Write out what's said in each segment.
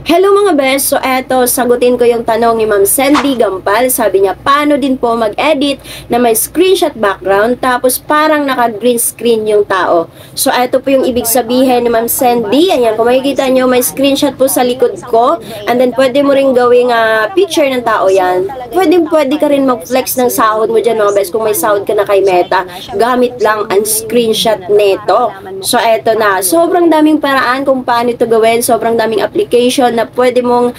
Hello mga best! So eto, sagutin ko yung tanong ni Ma'am Sandy Gampal. Sabi niya, paano din po mag-edit na may screenshot background tapos parang naka-green screen yung tao. So eto po yung ibig sabihin ni Ma'am Sandy. Ayan, kung makikita nyo, may screenshot po sa likod ko. And then pwede mo rin gawing picture ng tao yan. Pwede ka rin mag-flex ng sahod mo dyan mga best. Kung may sahod ka na kay Meta, gamit lang ang screenshot neto. So eto na, sobrang daming paraan kung paano ito gawin. Sobrang daming application na pwede mong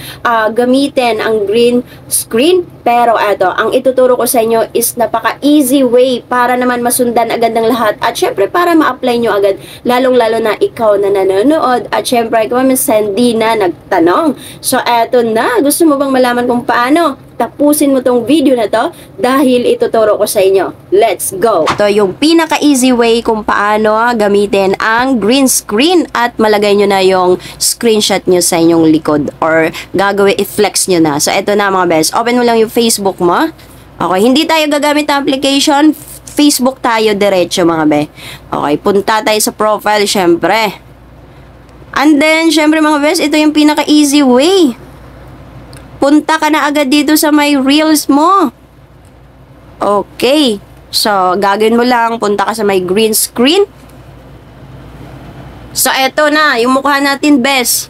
gamitin ang green screen. Pero eto, ang ituturo ko sa inyo is napaka-easy way para naman masundan agad ng lahat. At syempre, para ma-apply nyo agad. Lalong-lalo na ikaw na nanonood. At syempre, ikaw Ma'am Sandy na nagtanong. So eto na, gusto mo bang malaman kung paano? Tapusin mo tong video na to dahil ituturo ko sa inyo. Let's go! Ito yung pinaka-easy way kung paano gamitin ang green screen at malagay nyo na yung screenshot nyo sa inyong likod or gagawin, i-flex nyo na. So, ito na mga best. Open mo lang yung Facebook mo. Okay, hindi tayo gagamit ng application. Facebook tayo diretso mga be. Okay, punta tayo sa profile syempre. And then, syempre mga best, ito yung pinaka-easy way. Punta ka na agad dito sa may reels mo. Okay. So, gagawin mo lang, punta ka sa may green screen. So, eto na, yung mukha natin, best.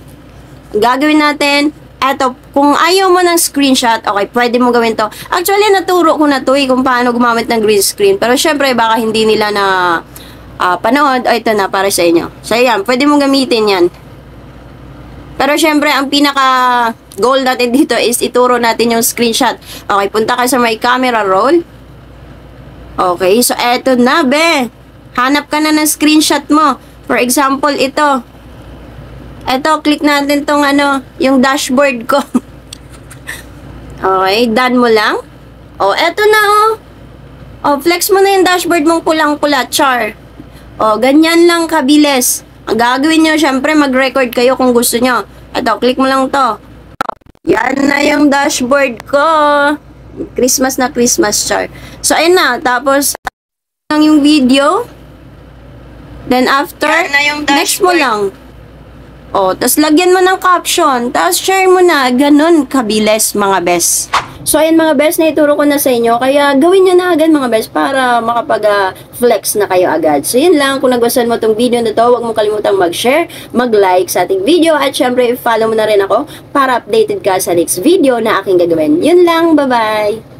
Gagawin natin, eto, kung ayaw mo ng screenshot, okay, pwede mo gawin to. Actually, naturo ko na to kung paano gumamit ng green screen. Pero, syempre, baka hindi nila na panood. O, ito na, para sa inyo. So, yan, pwede mo gamitin yan. Pero syempre, ang pinaka-goal natin dito is ituro natin yung screenshot. Okay, punta ka sa may camera roll. Okay, so eto na, be. Hanap ka na ng screenshot mo. For example, ito. Eto, click natin tong yung dashboard ko. Okay, done mo lang. Oh, eto na, oh. Oh, flex mo na yung dashboard mong pulang-pula, char. Oh, ganyan lang kabilis. Ang gagawin nyo, syempre, mag-record kayo kung gusto nyo. Ito, click mo lang to. Yan na yung dashboard ko. Christmas na Christmas char. So, ayun na. Tapos, lang yung video. Then, after, next mo lang. O, tapos lagyan mo ng caption. Tapos, share mo na. Ganun kabilis, mga best. So, ayun mga best, na ituro ko na sa inyo. Kaya, gawin nyo na agad mga best para makapag-flex na kayo agad. So, yun lang. Kung nagustuhan mo itong video na to, huwag mo kalimutang mag-share, mag-like sa ating video. At syempre, follow mo na rin ako para updated ka sa next video na aking gagawin. Yun lang. Bye-bye!